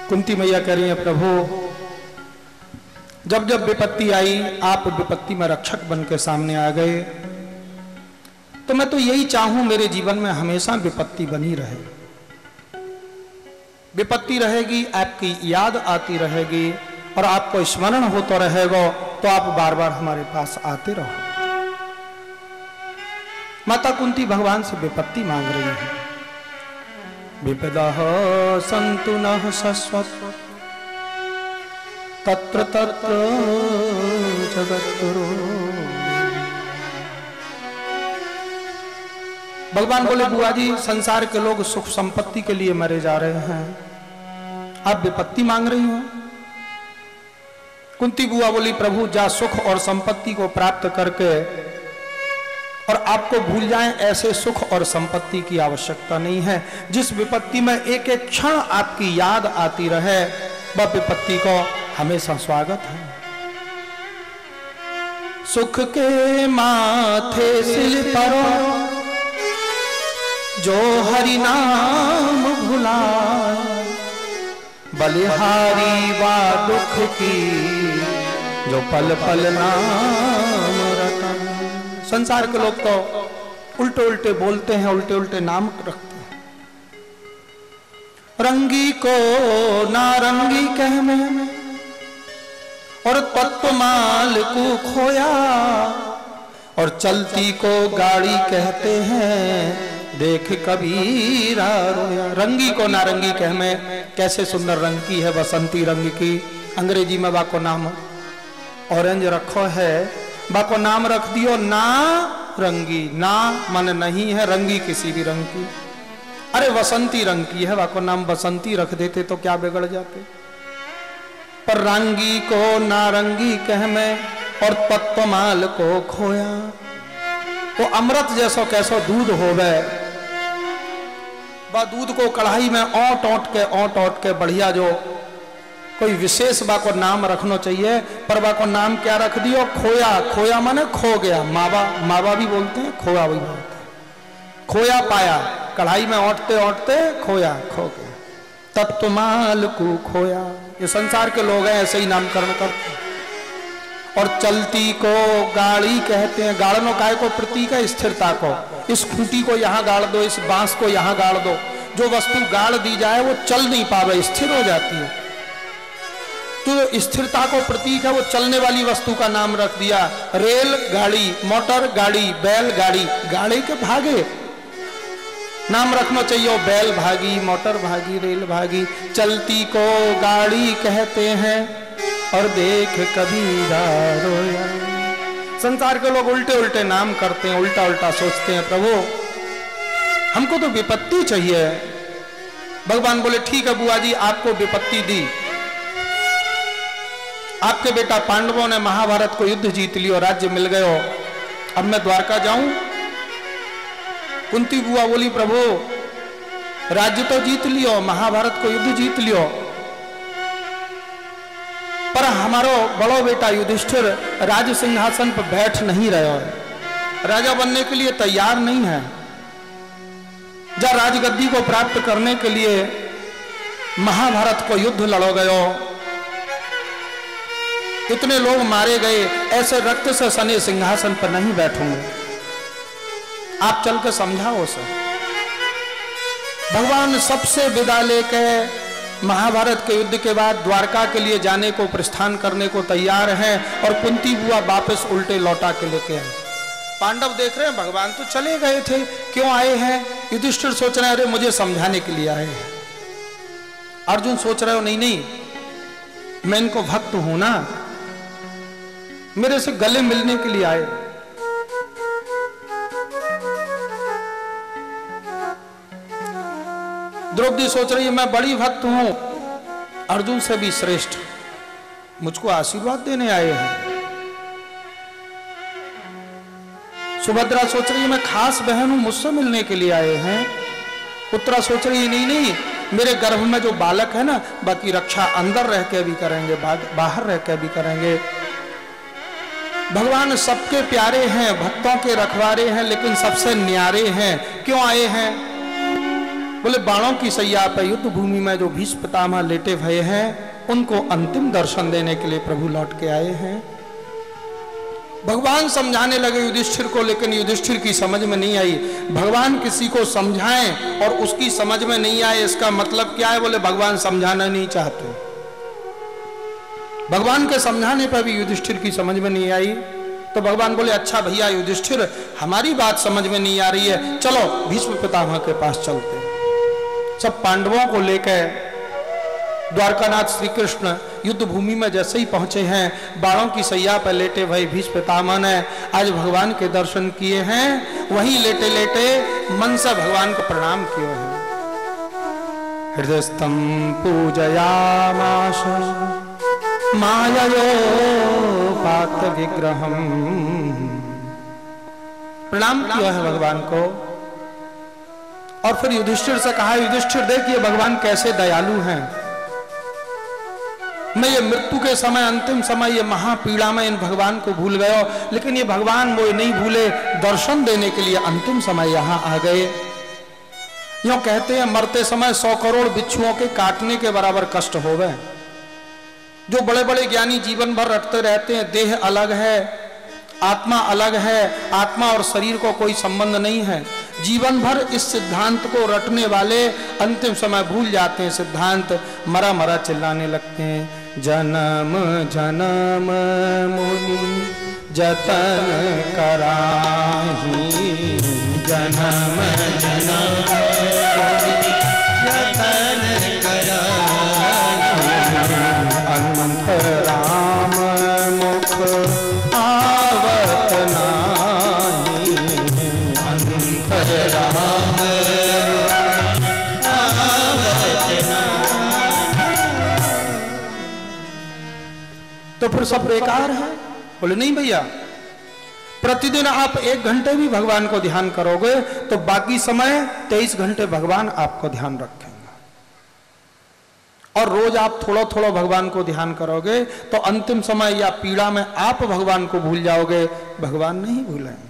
कुंती मैया कह रही है, प्रभु जब जब विपत्ति आई आप विपत्ति में रक्षक बन के सामने आ गए, तो मैं तो यही चाहूं मेरे जीवन में हमेशा विपत्ति बनी रहे। विपत्ति रहेगी, आपकी याद आती रहेगी और आपको स्मरण होता रहेगा, तो आप बार बार हमारे पास आते रहो। माता कुंती भगवान से विपत्ति मांग रही है। विपदः सन्तु नः शश्वत तत्र तत्र जगद्गुरो। भगवान बोले, बुआ जी संसार के लोग सुख संपत्ति के लिए मरे जा रहे हैं, आप विपत्ति मांग रही हो। कुंती बुआ बोली, प्रभु जा सुख और संपत्ति को प्राप्त करके और आपको भूल जाएं, ऐसे सुख और संपत्ति की आवश्यकता नहीं है। जिस विपत्ति में एक एक क्षण आपकी याद आती रहे, वह विपत्ति को हमेशा स्वागत है। सुख के माथे सिर परो जो हरि नाम भुला, बलिहारी वा दुख की जो पल पल नाम रटा। संसार के लोग तो उल्टे उल्टे बोलते हैं, उल्टे उल्टे नाम रखते हैं। रंगी को नारंगी कह में और तत्वमाल को खोया, और चलती को गाड़ी कहते हैं देख कबीरा रोया। रंगी को नारंगी कह में, कैसे सुंदर रंग की है, बसंती रंग की। अंग्रेजी में बाको नाम ऑरेंज रखो है, बाको नाम रख दियो ना रंगी। ना मन नहीं है, रंगी किसी भी रंग की। अरे वसंती रंग की है, बाको नाम बसंती रख देते तो क्या बिगड़ जाते। पर रंगी को नारंगी कह में और तत्वमाल को खोया। वो अमृत जैसो कैसो दूध होवे, वह दूध को कढ़ाई में ओट ओट के बढ़िया जो कोई विशेष बा को नाम रखना चाहिए, पर बा को नाम क्या रख दियो, खोया। खोया माने खो गया। मावा मावा भी बोलते हैं, खोया भी बोलते हैं। खोया पाया, कढ़ाई में ओटते ओटते खोया, खो गया। तत्वमाल को खोया। ये संसार के लोग हैं, ऐसे ही नामकरण करते हैं। और चलती को गाड़ी कहते हैं। गाड़नो काय को प्रतीक है, स्थिरता को। इस खूंटी को यहाँ गाड़ दो, इस बांस को यहाँ गाड़ दो। जो वस्तु गाड़ दी जाए वो चल नहीं पावे, स्थिर हो जाती है। तो स्थिरता को प्रतीक है, वो चलने वाली वस्तु का नाम रख दिया। रेल गाड़ी, मोटर गाड़ी, बैल गाड़ी। गाड़ी के भागे नाम रखना चाहिए, बैल भागी, मोटर भागी, रेल भागी। चलती को गाड़ी कहते हैं और देख कबीरा रोया। संसार के लोग उल्टे उल्टे नाम करते हैं, उल्टा उल्टा सोचते हैं। प्रभु हमको तो विपत्ति चाहिए। भगवान बोले, ठीक है बुआ जी, आपको विपत्ति दी। आपके बेटा पांडवों ने महाभारत को युद्ध जीत लियो, राज्य मिल गयो। अब मैं द्वारका जाऊं? कुंती बुआ बोली, प्रभु राज्य तो जीत लियो, महाभारत को युद्ध जीत लियो, पर हमारो बड़ो बेटा युधिष्ठिर राज सिंहासन पर बैठ नहीं रहे हो, राजा बनने के लिए तैयार नहीं है। जब राजगद्दी को प्राप्त करने के लिए महाभारत को युद्ध लड़ो गयो, इतने लोग मारे गए, ऐसे रक्त से सने सिंहासन पर नहीं बैठूंगे। आप चल के समझाओ सर। भगवान सबसे विदा लेके महाभारत के युद्ध के बाद द्वारका के लिए जाने को, प्रस्थान करने को तैयार हैं, और कुंती बुआ वापस उल्टे लौटा के लेके आए। पांडव देख रहे हैं भगवान तो चले गए थे, क्यों आए हैं? युधिष्ठिर सोच रहे हैं, अरे मुझे समझाने के लिए आए हैं। अर्जुन सोच रहे हो, नहीं नहीं मैं इनको भक्त हूं ना, मेरे से गले मिलने के लिए आए। द्रौपदी सोच रही है, मैं बड़ी भक्त हूं, अर्जुन से भी श्रेष्ठ, मुझको आशीर्वाद देने आए हैं। सुभद्रा सोच रही है, मैं खास बहन हूं, मुझसे मिलने के लिए आए हैं। उत्तरा सोच रही है, नहीं नहीं मेरे गर्भ में जो बालक है ना, बाकी रक्षा अंदर रह के भी करेंगे, बाहर रह के भी करेंगे। भगवान सबके प्यारे हैं, भक्तों के रखवारे हैं, लेकिन सबसे न्यारे हैं। क्यों आए हैं? बोले बाणों की सैया पर युद्ध भूमि में जो भीष्म पितामह लेटे भये हैं, उनको अंतिम दर्शन देने के लिए प्रभु लौट के आए हैं। भगवान समझाने लगे युधिष्ठिर को, लेकिन युधिष्ठिर की समझ में नहीं आई। भगवान किसी को समझाएं और उसकी समझ में नहीं आए, इसका मतलब क्या है? बोले भगवान समझाना नहीं चाहते। भगवान के समझाने पर भी युधिष्ठिर की समझ में नहीं आई, तो भगवान बोले अच्छा भैया युधिष्ठिर, हमारी बात समझ में नहीं आ रही है, चलो भीष्म पितामह के पास चलते। सब पांडवों को लेकर द्वारकानाथ श्री कृष्ण युद्ध भूमि में जैसे ही पहुंचे हैं, बाणों की सैया पर लेटे भाई भीष्म पितामह ने आज भगवान के दर्शन किए हैं। वहीं लेटे लेटे मन से भगवान को प्रणाम किए हैं। हृदयस्थं पूजयामास माययोपात विग्रहम। प्रणाम किया है भगवान को। और फिर युधिष्ठिर से कहा, युधिष्ठिर देखिए भगवान कैसे दयालु हैं। मैं ये मृत्यु के समय, अंतिम समय, ये महापीड़ा में इन भगवान को भूल गया, लेकिन ये भगवान वो नहीं भूले, दर्शन देने के लिए अंतिम समय यहां आ गए। यूं कहते हैं मरते समय 100 करोड़ बिच्छुओं के काटने के बराबर कष्ट हो गए। जो बड़े बड़े ज्ञानी जीवन भर रटते रहते हैं, देह अलग है, आत्मा अलग है, आत्मा और शरीर को कोई संबंध नहीं है, जीवन भर इस सिद्धांत को रटने वाले अंतिम समय भूल जाते हैं सिद्धांत, मरा मरा चिल्लाने लगते हैं। जन्म जन्म मुनि जतन कराही, जन्म जन्म मुनि जतन कराही, अंत राम मुख आवत नाही, अंत राम तो फिर सब बेकार है? बोले नहीं भैया, प्रतिदिन आप 1 घंटे भी भगवान को ध्यान करोगे तो बाकी समय 23 घंटे भगवान आपको ध्यान रखेंगे। और रोज आप थोड़ा थोड़ा भगवान को ध्यान करोगे तो अंतिम समय या पीड़ा में आप भगवान को भूल जाओगे, भगवान नहीं भूलेंगे।